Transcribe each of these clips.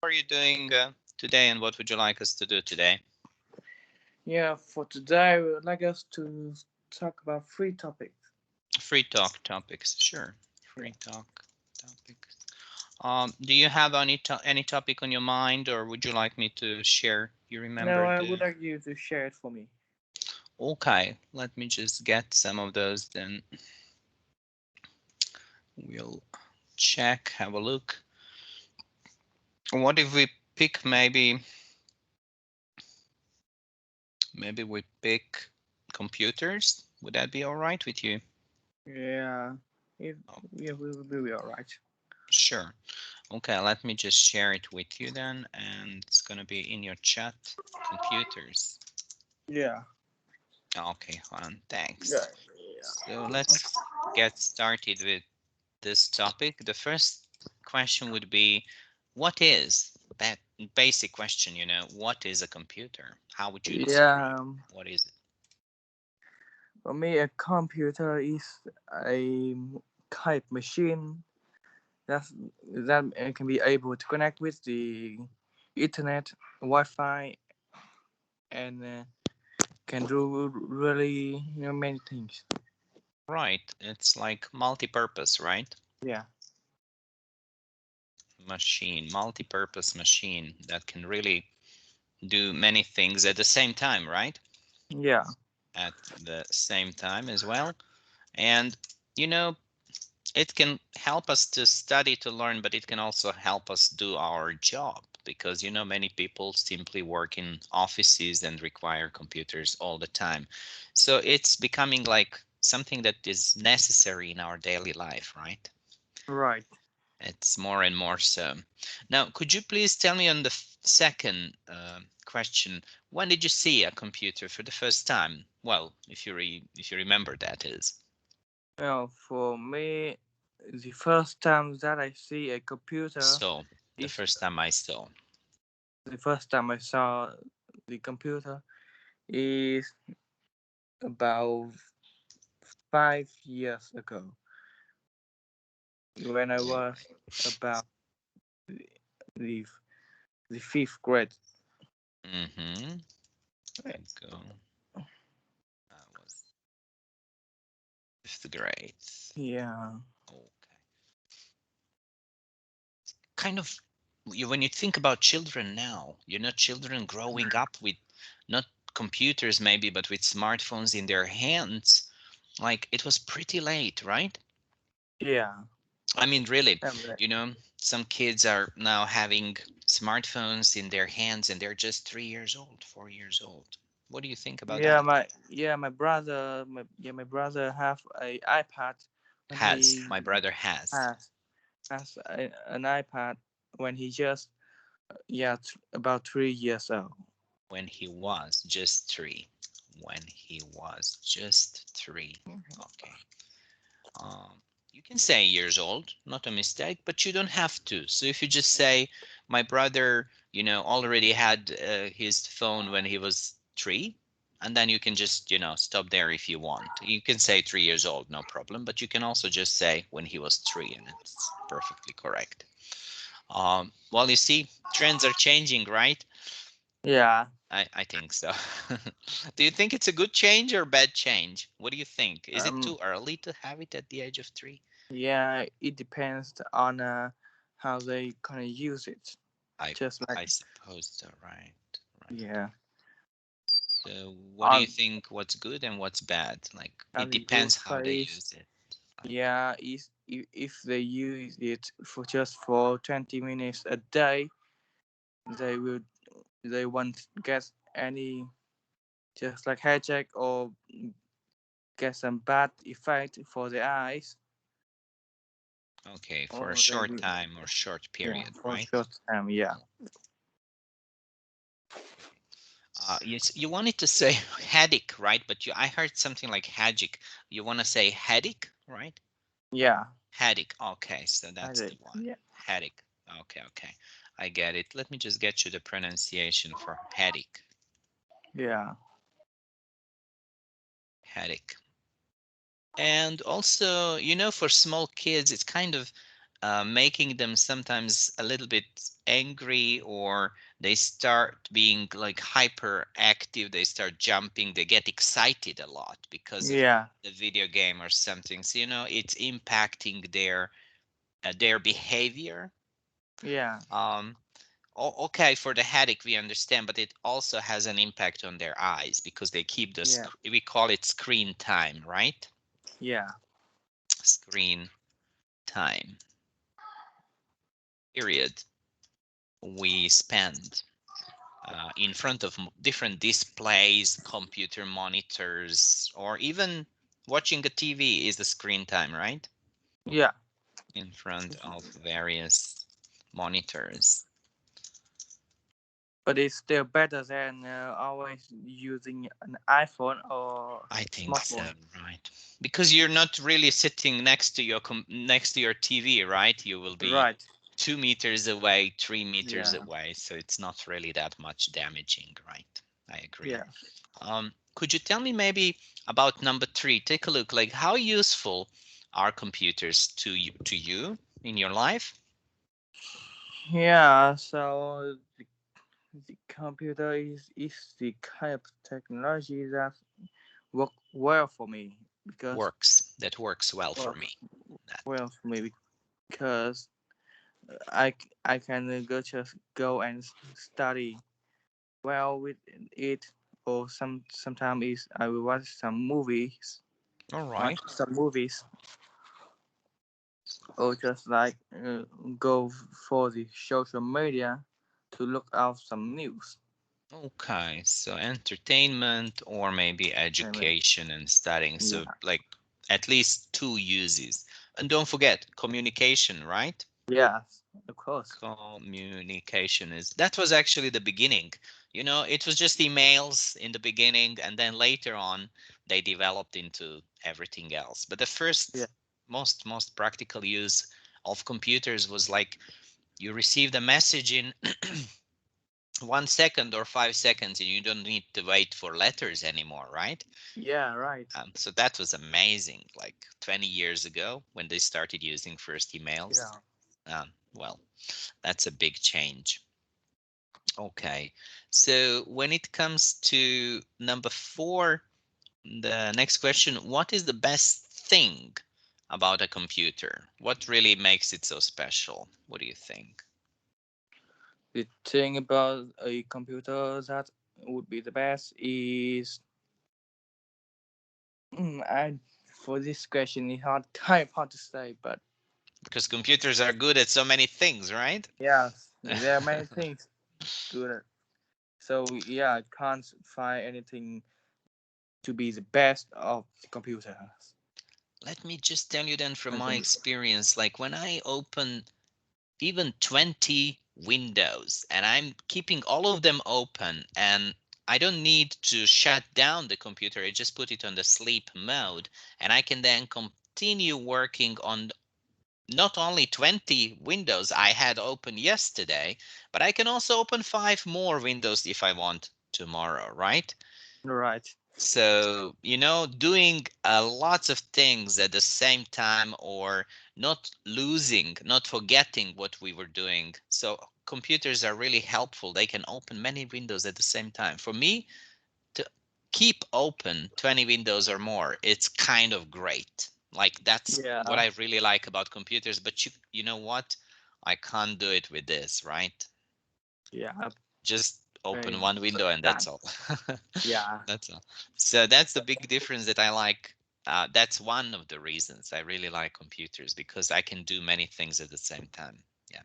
are you doing today, and what would you like us to do today? Yeah, for today, I would like us to talk about free topics. Free talk topics, sure. Free talk topics. Do you have any topic on your mind, or would you like me to share? You remember? No, I would like you to share it for me. Okay, let me just get some of those, then we'll check, have a look. What if we pick maybe we pick computers? Would that be all right with you? Yeah, we will be all right. Sure. Okay, let me just share it with you then, and it's gonna be in your chat. Computers. Yeah. Okay, Juan, thanks. Yeah. So let's get started with this topic. The first question would be, what is that basic question, what is a computer? How would you describe what is it? For me, a computer is a type machine that can be able to connect with the internet, Wi-Fi, and can do really many things. Right, it's like multi-purpose, right? Yeah. Machine, multi-purpose machine that can really do many things at the same time, right? Yeah. At the same time as well. And it can help us to study, to learn, but it can also help us do our job, because many people simply work in offices and require computers all the time. So it's becoming like something that is necessary in our daily life, right? Right. It's more and more so. Now, could you please tell me on the second question, when did you see a computer for the first time? Well, if you remember, that is. Well, for me, the first time that I see a computer So the is first time I saw. the first time I saw the computer is about 5 years ago, when I was about the the, the fifth grade. Mm-hmm. Go. That was fifth grade. Yeah. Okay. Kind of, when you think about children now, children growing up with not computers maybe, but with smartphones in their hands, like it was pretty late, right? Yeah. I mean, really, Right. some kids are now having smartphones in their hands and they're just 3 years old, 4 years old. What do you think about Yeah, that? my brother have a iPad when he My brother has. has an iPad when he just about 3 years old. When he was just 3. When he was just 3. Okay. You can say years old, not a mistake, but you don't have to. So if you just say, my brother, already had his phone when he was 3, and then you can just, stop there if you want. You can say 3 years old, no problem, but you can also just say when he was 3, and it's perfectly correct. Well, you see, trends are changing, right? Yeah. I think so. Do you think it's a good change or bad change? What do you think? Is it Um. too early to have it at the age of 3? Yeah. It depends on how they kind of use it. Just like I suppose so, right. yeah. So what do you On think, what's good and what's bad? Like, it on the good depends how they side, use it. Like, yeah, is if they use it for just for 20 minutes a day, they will they won't get any just like hijack or get some bad effect for the eyes, okay, for a or they short will time or short period, for a right? short time. Yeah. You wanted to say headache, right? But I heard something like headache. You want to say headache, right? Yeah. Headache. Okay, so that's the one. Yeah. Headache. Okay, okay. I get it. Let me just get you the pronunciation for headache. Yeah. Headache. And also, for small kids, it's kind of making them sometimes a little bit angry, or they start being like hyperactive, they start jumping, they get excited a lot because of Yeah. the video game or something. So, it's impacting their behavior. Yeah. Okay, for the headache we understand, but it also has an impact on their eyes because they keep Yeah. we call it screen time, right? Yeah. Screen time period we spend in front of different displays, computer monitors, or even watching a TV is the screen time, right? Yeah. In front of various monitors. But it's still better than always using an iPhone or I think so, smartphone. right? Because you're not really sitting next to your TV, right? You will be Right. 2 meters away, 3 meters Yeah. away, so it's not really that much damaging, right? I agree. Yeah. Could you tell me maybe about number 3? Take a look, like how useful are computers to you in your life? Yeah. So the computer is the kind of technology that work well for me because That works well for work me. That, well for me because I can just go and study well with it, or sometimes is I will watch some movies, all watch right. some movies, or just like go for the social media to look out some news. Okay, so entertainment or maybe I mean, education and studying. So yeah, like at least 2 uses. And don't forget communication, right? yeah, of course. Communication that was actually the beginning. It was just emails in the beginning, and then later on they developed into everything else. But the Yeah, first most practical use of computers was like you received a message in 1 second or 5 seconds, and you don't need to wait for letters anymore, right? yeah, right. So that was amazing, like 20 years ago when they started using first emails. Yeah. Well, that's a big change. Okay, so when it comes to number 4, the next question, what is the best thing about a computer? What really makes it so special? What do you think? The thing about a computer that would be the best is I for this question it's hard to say, but Because computers are good at so many things, right? yes, there are many things good at. So yeah, I can't find anything to be the best of the computers. Let me just tell you then from I my think. experience, like when I open even 20 windows and I'm keeping all of them open, and I don't need to shut down the computer, I just put it on the sleep mode, and I can then continue working on not only 20 windows I had open yesterday, but I can also open 5 more windows if I want tomorrow, right? Right. So, doing lots of things at the same time, or not forgetting what we were doing. So computers are really helpful. They can open many windows at the same time. For me, to keep open 20 windows or more, it's kind of great. Like that's what Yeah. I really like about computers, but you know what? I can't do it with this, right? Yeah. Just open Very one window and that. that's all. Yeah. That's all. So that's the big difference that I like. That's one of the reasons I really like computers, because I can do many things at the same time. Yeah.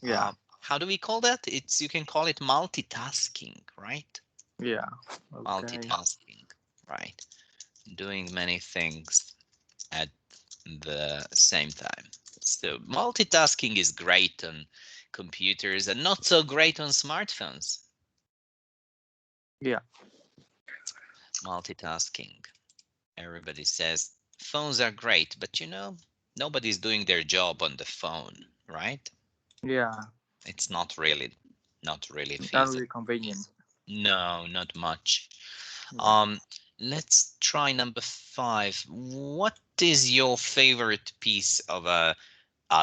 Yeah. How do we call that? You can call it multitasking, right? Yeah. Okay. Multitasking, right? Doing many things at the same time. So multitasking is great on computers and not so great on smartphones. Yeah. Multitasking. Everybody says phones are great, but nobody's doing their job on the phone, right? Yeah. It's not really Not feasible. really convenient. No, not much. Yeah. Um, let's try number 5. What is your favorite piece of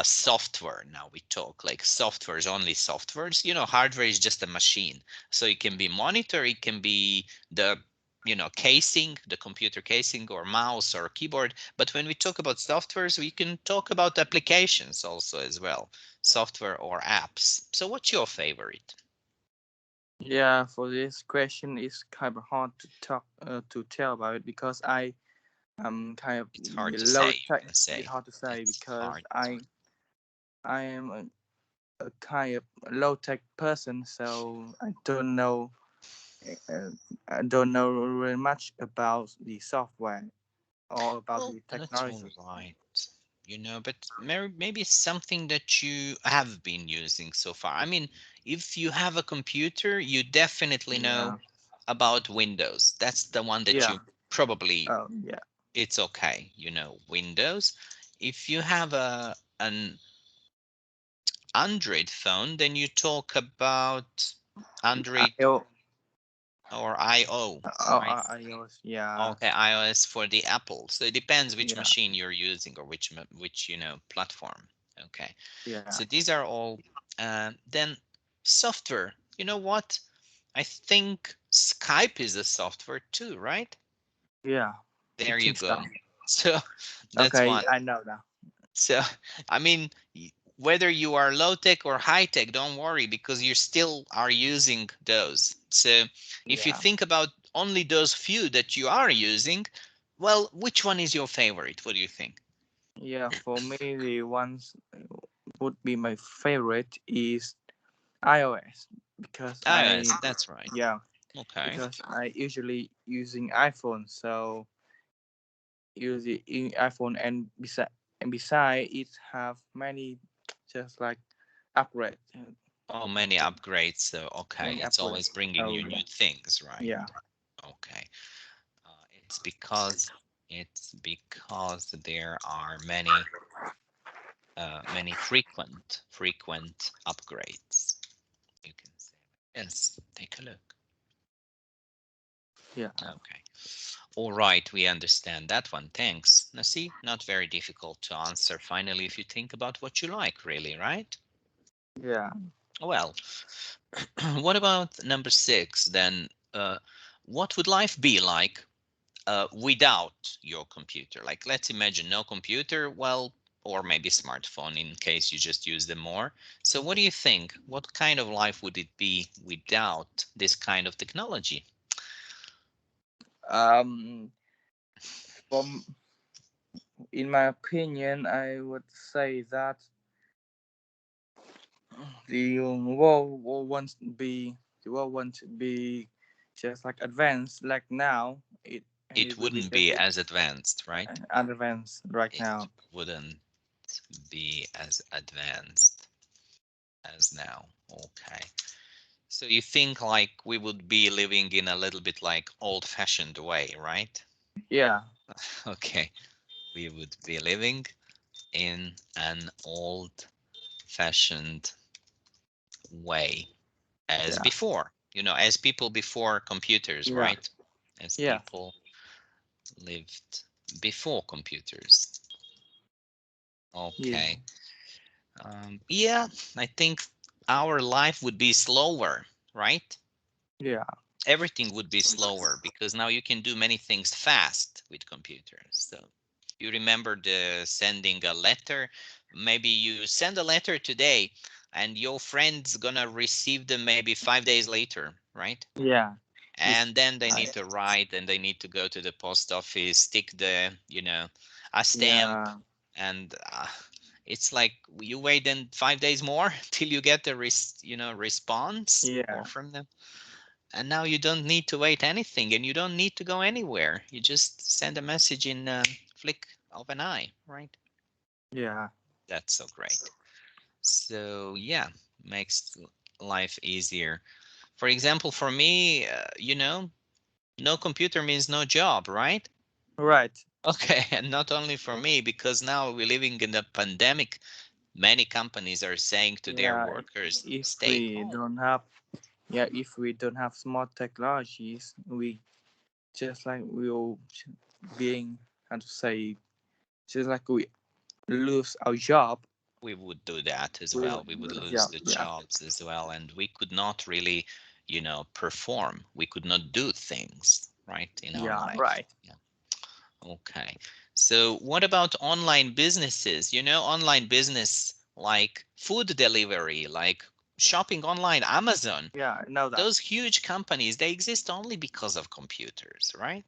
software. Now we talk like softwares, only softwares. Hardware is just a machine. So it can be monitor, it can be the casing, the computer casing, or mouse or keyboard. But when we talk about softwares, we can talk about applications also as well, software or apps. So what's your favorite? Yeah, for this question, it's kind of hard to tell about it because I am kind of It's hard to low say, you tech. can It's say. hard to say It's because hard. I am a kind of low tech person, so uh, I don't know very much about the software or about Well, the that's all technology. right. But maybe it's something that you have been using so far. I mean, if you have a computer, you definitely know Yeah, about Windows. That's the one that yeah, you probably, yeah, it's okay, Windows. If you have an Android phone, then you talk about Android I, or IO, oh, right? iOS. Yeah, Okay, iOS for the Apple. So it depends which yeah, machine you're using, or which platform. Okay. yeah, So these are all. Then software. You know what? I think Skype is a software too, right? yeah. I There you think so. go. So that's Okay, one. I know now. So I mean, whether you are low tech or high tech, don't worry, because you still are using those. So if you Yeah, think about only those few that you are using, well, which one is your favorite? What do you think? yeah. For me, the ones would be my favorite is iOS because iOS, that's right. yeah, Okay. because I usually using iPhone, so use the iPhone and beside it have many just like upgrade Oh, many upgrades. So, okay, many it's upgrades. always bringing So you new things, right? yeah, Okay. It's because there are many frequent upgrades. You can say, yes, take a look. yeah, Okay. All right, we understand that one. Thanks. Now, see, not very difficult to answer finally if you think about what you like, really, right? yeah. Well, what about number 6 then? What would life be like without your computer? Like, let's imagine no computer, well, or maybe smartphone in case you just use them more. So what do you think? What kind of life would it be without this kind of technology? Um, from in my opinion, I would say that the world wants to be just like advanced like now. It It will be wouldn't just be as advanced, right? advanced right It now. wouldn't be as advanced as now. Okay. So you think like we would be living in a little bit like old-fashioned way, right? Yeah, Okay. We would be living in an old-fashioned way as yeah, before, as people before computers, yeah, right? As yeah, people lived before computers. yeah, Okay. Yeah, I think our life would be slower, right? yeah, Everything would be slower because now you can do many things fast with computers. So you remember the sending a letter. Maybe you send a letter today and your friend's gonna receive them maybe 5 days later, right? yeah. It's And then they need to write and they need to go to the post office, stick a stamp, yeah, and it's like you wait then 5 days more till you get the response or yeah, from them. And now you don't need to wait anything and you don't need to go anywhere. You just send a message in a flick of an eye, right? yeah. That's so great. So yeah, makes life easier. For example, for me, no computer means no job, right? Right. Okay, and not only for me, because now we're living in a pandemic. Many companies are saying to their Yeah. workers, If stay we home. don't have if we don't have smart technologies, we just like we'll being how to say just like we lose our job. we would do that as We well. would, We would lose yeah, the yeah, jobs as well, and we could not really, perform. We could not do things, right, in our yeah, life. right. Yeah. Okay. So what about online businesses? Online business like food delivery, like shopping online, Amazon, Yeah, I know that. those huge companies, they exist only because of computers, right?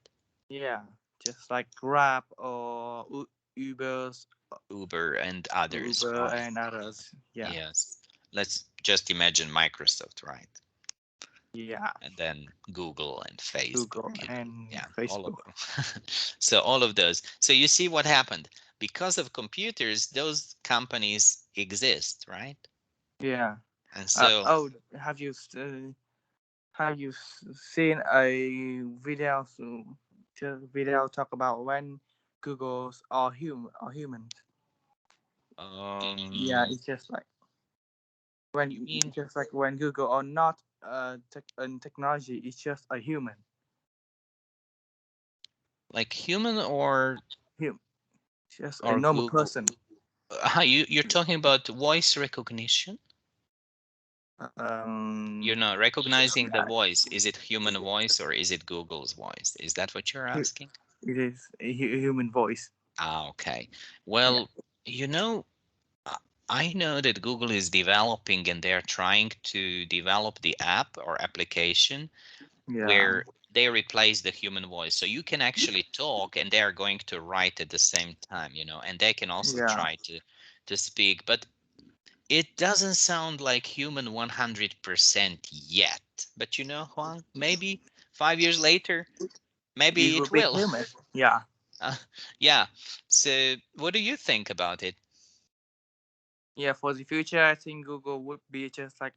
Yeah, just like Grab or Uber's, Uber and others, Uber right? and others. Yeah, Yes. Let's just imagine Microsoft, right? yeah, And then Google and Facebook. Google and Yeah, all of Facebook. them. So all of those. So you see what happened. Because of computers, those companies exist, right? Yeah. And so, Oh, have you seen a video? Just video talk about when Google's are humans. Yeah, um, it's just like when mean just like when Google are not in technology, it's just a human. like human or Human, just a or normal Google. person. You're talking about voice recognition? You're Um, not recognizing the voice. Is it human voice or is it Google's voice? Is that what you're asking? it is a human voice. Ah, okay. Yeah. Well, you know, I I know that Google is developing and they're trying to develop the app or application Yeah. where they replace the human voice. So you can actually talk and they're going to write at the same time, and they can also Yeah. try to speak, but it doesn't sound like human 100% yet. But Juan, maybe 5 years later, It maybe will it be will. human. Yeah. Uh, yeah. So what do you think about it? Yeah. For the future, I think Google would be just like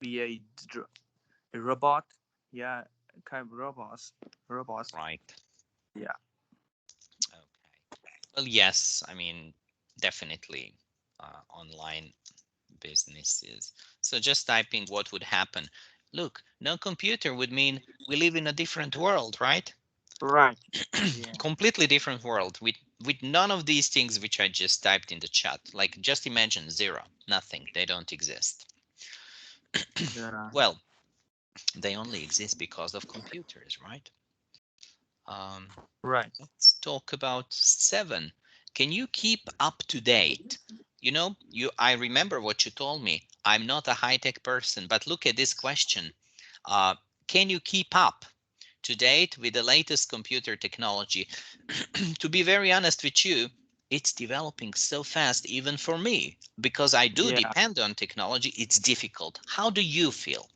be a robot. Yeah, kind of robots. Robots. Right. Yeah. Okay. Well, yes, I mean, definitely online businesses. So just typing what would happen. Look, no computer would mean we live in a different world, right? Right. Yeah. Completely different world with none of these things which I just typed in the chat. Like just imagine zero, nothing. They don't exist. Yeah. Well, they only exist because of computers, right? Um, Right. let's talk about 7. Can you keep up to date? I remember what you told me. I'm not a high-tech person, but look at this question. Uh, can you keep up to date with the latest computer technology? To be very honest with you, it's developing so fast, even for me, because I do Yeah. depend on technology. It's difficult. How do you feel?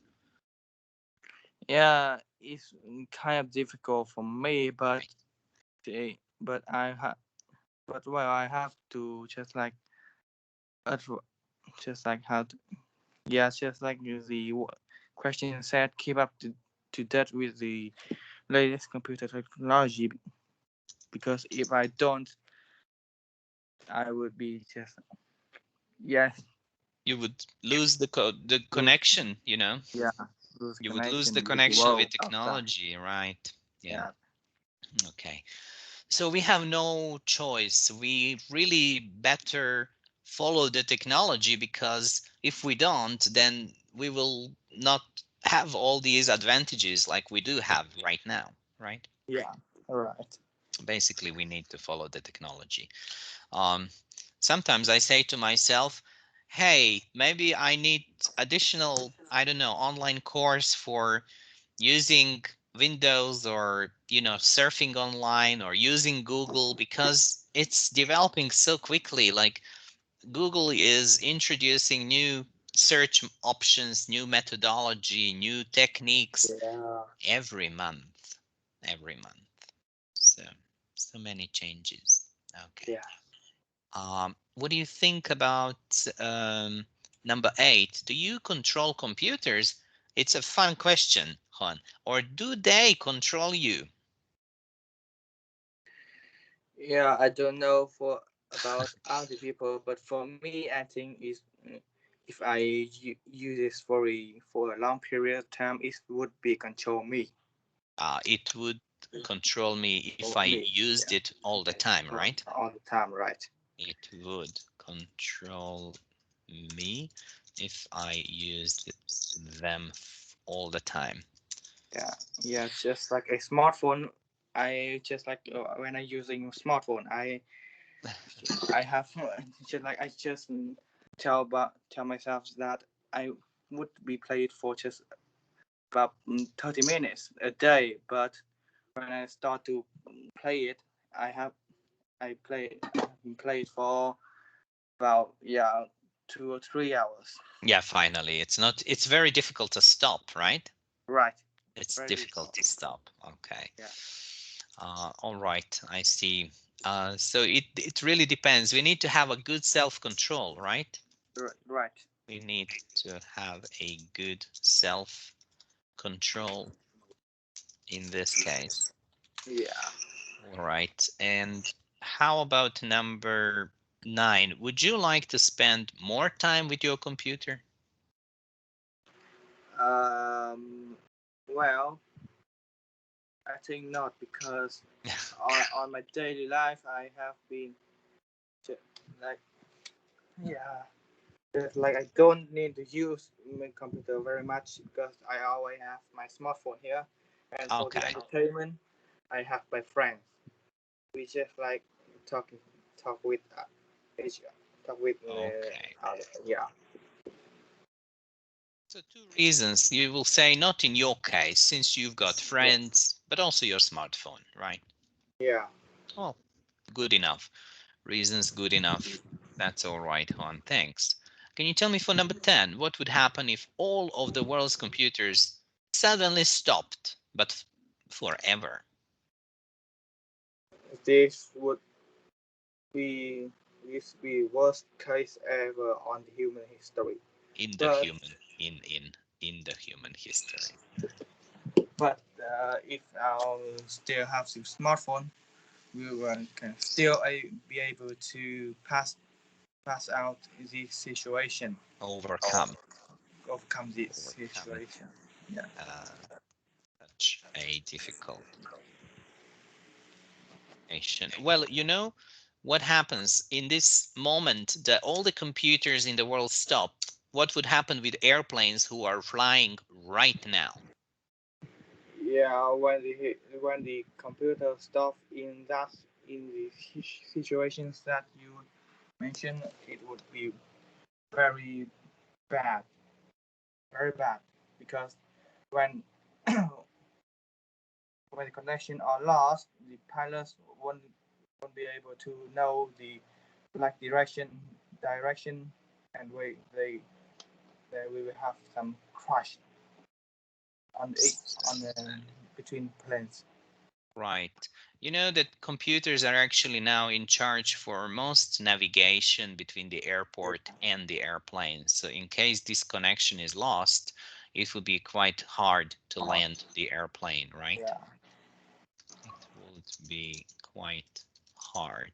Yeah. It's kind of difficult for me, but Right. but well, I have to just like just like how to, yeah, just like the question said, keep up to date with the latest computer technology. Because if I don't, I would be just, yeah, You would lose the lose, connection, yeah, lose you would lose the connection with the connection with world outside. technology, right? Yeah. Yeah. Okay. So we have no choice. We really better follow the technology, because if we don't, then we will not have all these advantages like we do have right now, right? Yeah. All right. Basically, we need to follow the technology. Um, Sometimes I say to myself, hey, maybe I need additional, I don't know, online course for using Windows, or surfing online, or using Google, because it's developing so quickly. Like Google is introducing new search options, new methodology, new techniques Yeah. every month, every month. So so many changes. Okay. Yeah. What do you think about number 8? Do you control computers? It's a fun question, Juan. Or do they control you? Yeah. I don't know for about other people, but for me, I think is if I use this for a long period of time, it would be control me. It would control me if For I me. used Yeah. it all the time, right? All the time, right? It would control me if I use them all the time. Yeah, just like a smartphone. I just like when I using smartphone, I have just like I just tell myself that I would be played for just about 30 minutes a day, but when I start to play it, I play it for about 2 or 3 hours. Yeah, finally, it's very difficult to stop, right? Right. It's Very difficult to difficult. stop. Okay. Yeah. All right, I see. So it really depends. We need to have a good self-control, right? Right. We need to have a good self-control in this case. Yeah. All right. And how about number 9? Would you like to spend more time with your computer? Well, I think not, because on my daily life I have been like just like I don't need to use my computer very much because I always have my smartphone here, and for the Okay. entertainment I have my friends. We just like talking talk with each talk with Okay. yeah. So 2 reasons you will say, not in your case, since you've got friends, but also your smartphone, right? Yeah. Oh, good enough. Reasons good enough. That's all right, hon. Thanks. Can you tell me for number 10, what would happen if all of the world's computers suddenly stopped, but forever? This would be this be worst case ever on the human history. In the But human, in the human history. if I still have the smartphone, we can still be able to pass out this situation, Overcome. overcome this Overcome situation. Yeah. such a difficult situation. Well, you know what happens in this moment that all the computers in the world stop? What would happen with airplanes who are flying right now? Yeah, when the computer stop in the situations that you mentioned, it would be very bad, very bad, because when when the connection are lost, the pilots won't be able to know the like direction, and they will have some crash on the between planes. Right. You know that computers are actually now in charge for most navigation between the airport and the airplane. So in case this connection is lost, it would be quite hard to land the airplane, right? Yeah. It would be quite hard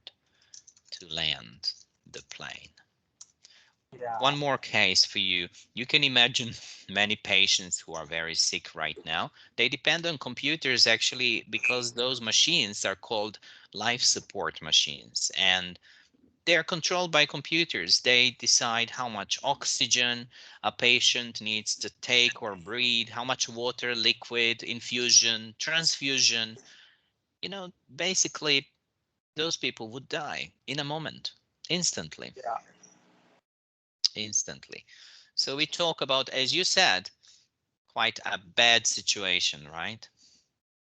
to land the plane. Yeah. One more case for you. You can imagine many patients who are very sick right now. They depend on computers actually because those machines are called life support machines, and they're controlled by computers. They decide how much oxygen a patient needs to take or breathe, how much water, liquid, infusion, transfusion. You know, basically those people would die in a moment, instantly. Yeah. Instantly. So we talk about, as you said, quite a bad situation, right?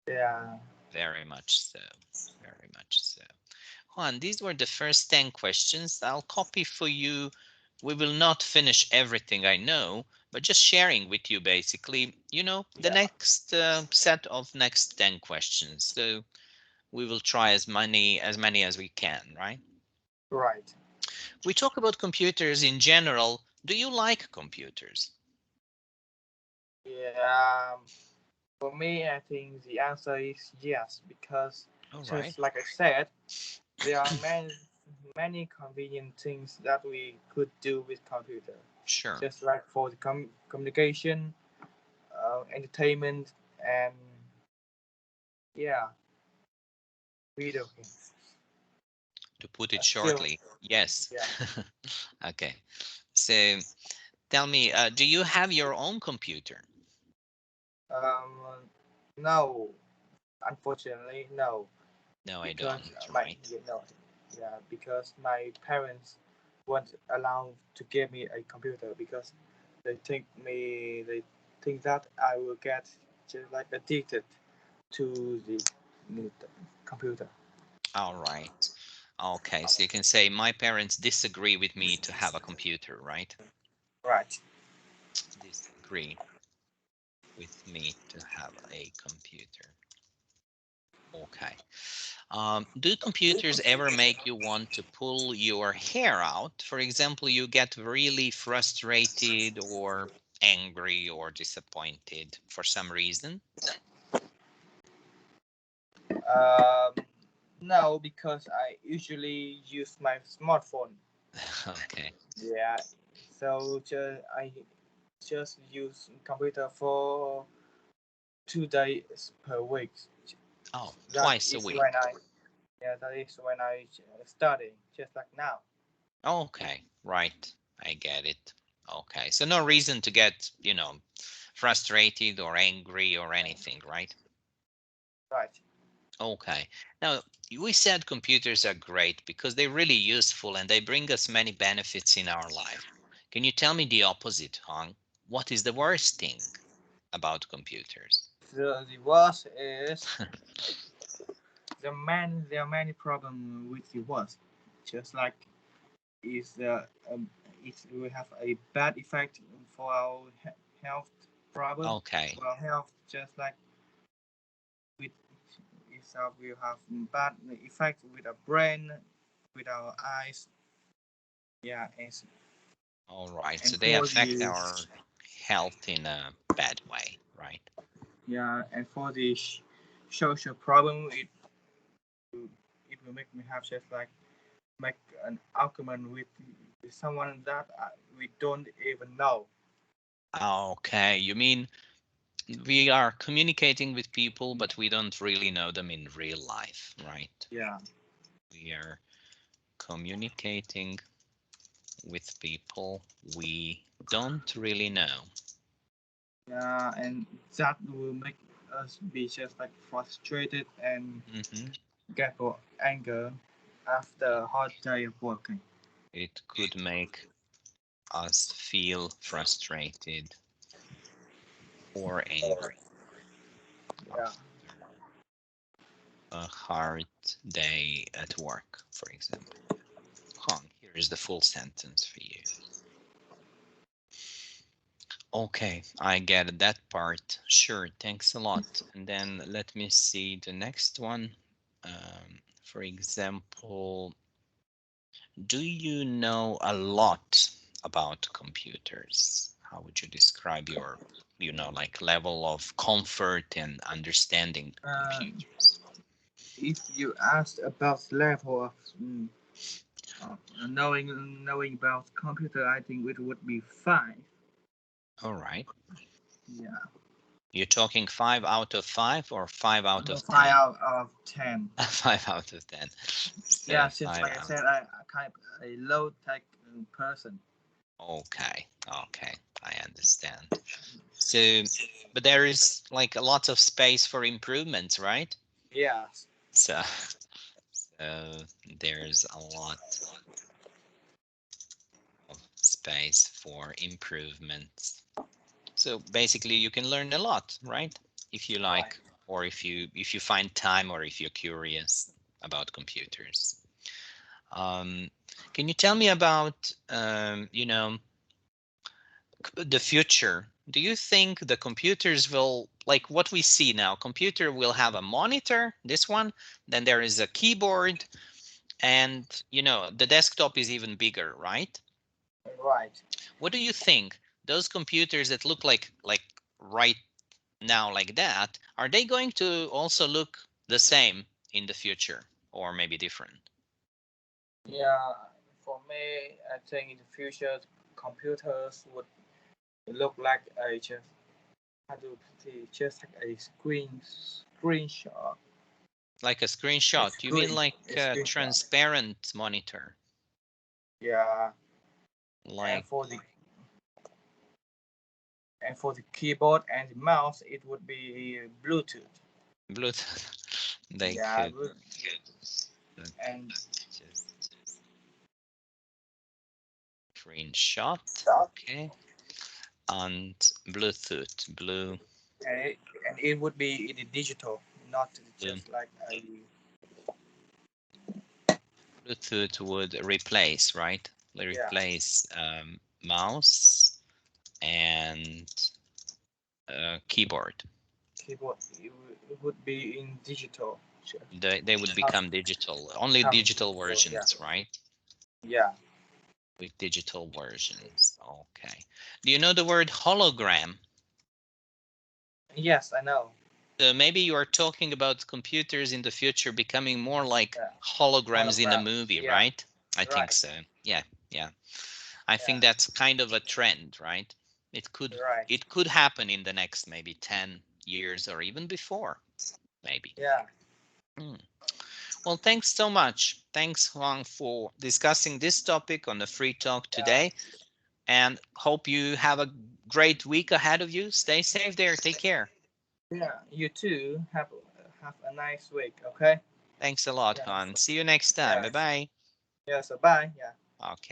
Yeah. Very much so. Very much so. Juan, these were the first 10 questions. I'll copy for you. We will not finish everything, I know, but just sharing with you basically, you know, the next set of next 10 questions. So we will try as many as we can, right? Right. We talk about computers in general. Do you like computers? Yeah. For me, I think the answer is yes, because All right. just like I said, there are many convenient things that we could do with computer. Sure. Just like for the communication, entertainment, and yeah, video games. To put it Skill. shortly, yes. Yeah. Okay. So tell me, do you have your own computer? No, unfortunately, no. No, I Because don't, my right? yeah, because my parents won't allow to give me a computer because they think that I will get just like addicted to the computer. All right. Okay, so you can say my parents disagree with me to have a computer, right? Right. Disagree with me to have a computer. Okay. Do computers ever make you want to pull your hair out? For example, you get really frustrated or angry or disappointed for some reason? Um, no, because I usually use my smartphone. Okay. Yeah, so I just use computer for 2 days per week. Oh, That twice a is week. when I Yeah, that is when I study, just like now. Okay, right. I get it. Okay, so no reason to get, frustrated or angry or anything, right? Right. Okay. Now, we said computers are great because they're really useful and they bring us many benefits in our life. Can you tell me the opposite, Hong? What is the worst thing about computers? The worst is there are many problems with the worst. Just like is it will have a bad effect for our health problem Okay. for our health. Just like with itself will have bad effect with our brain, with our eyes. Yeah, All right. and So they for affect the our health in a bad way, right? yeah, and for the social problem, it will make me have just like make an argument with someone that we don't even know. Okay. You mean we are communicating with people, but we don't really know them in real life, right? Yeah. We are communicating with people we don't really know. Yeah, and that will make us be just like frustrated and Mhm. get anger after a hard day of working. It could make us feel frustrated or angry Yeah. after a hard day at work, for example. Here is the full sentence for you. Okay, I get that part. Sure, thanks a lot. And then let me see the next one. For example, do you know a lot about computers? How would you describe your, like level of comfort and understanding Uh, computers? if you asked about the level of knowing about computer, I think it would be 5. All right. Yeah. You're talking 5 out of 5 or 5 out of 10? 5 out of 10. 5 out of 10. Yeah, So since five like I out. said, I kind of a low tech person. Okay, okay, I understand. So, but there is like a lot of space for improvements, right? Yeah. So, so there's a lot of space for improvements. So basically you can learn a lot, right? If you Right. like, or if you find time, or if you're curious about computers. Um, can you tell me about, the future? Do you think the computers will, like what we see now, computer will have a monitor, this one, then there is a keyboard, and the desktop is even bigger, right? Right. What do you think? Those computers that look like right now like that, are they going to also look the same in the future or maybe different? Yeah. For me, I think in the future, computers would look like a just how to say just like a screenshot. Like a screenshot. You mean like a screenshot. transparent monitor? Yeah. Like and for the keyboard and the mouse, it would be Bluetooth. Bluetooth. They Yeah, could Bluetooth. And just screenshot. Okay. And Bluetooth. Blue. And it would be in the digital, not just like a. Bluetooth would replace, right? Replace mouse and keyboard. Keyboard. It would be in digital. They would become digital. Only digital versions, right? Yeah. With digital versions. Okay. Do you know the word hologram? Yes, I know. So maybe you are talking about computers in the future becoming more like holograms in a movie, right? I think so. Yeah. I think that's kind of a trend, right? It could happen in the next maybe 10 years or even before, maybe. Yeah. Well, thanks so much. Thanks, Huang, for discussing this topic on the free talk today. And hope you have a great week ahead of you. Stay safe there. Take care. Yeah, you too. Have a nice week, okay? Thanks a lot, Han. See you next time. Bye-bye. Yeah, so bye. Yeah. Okay.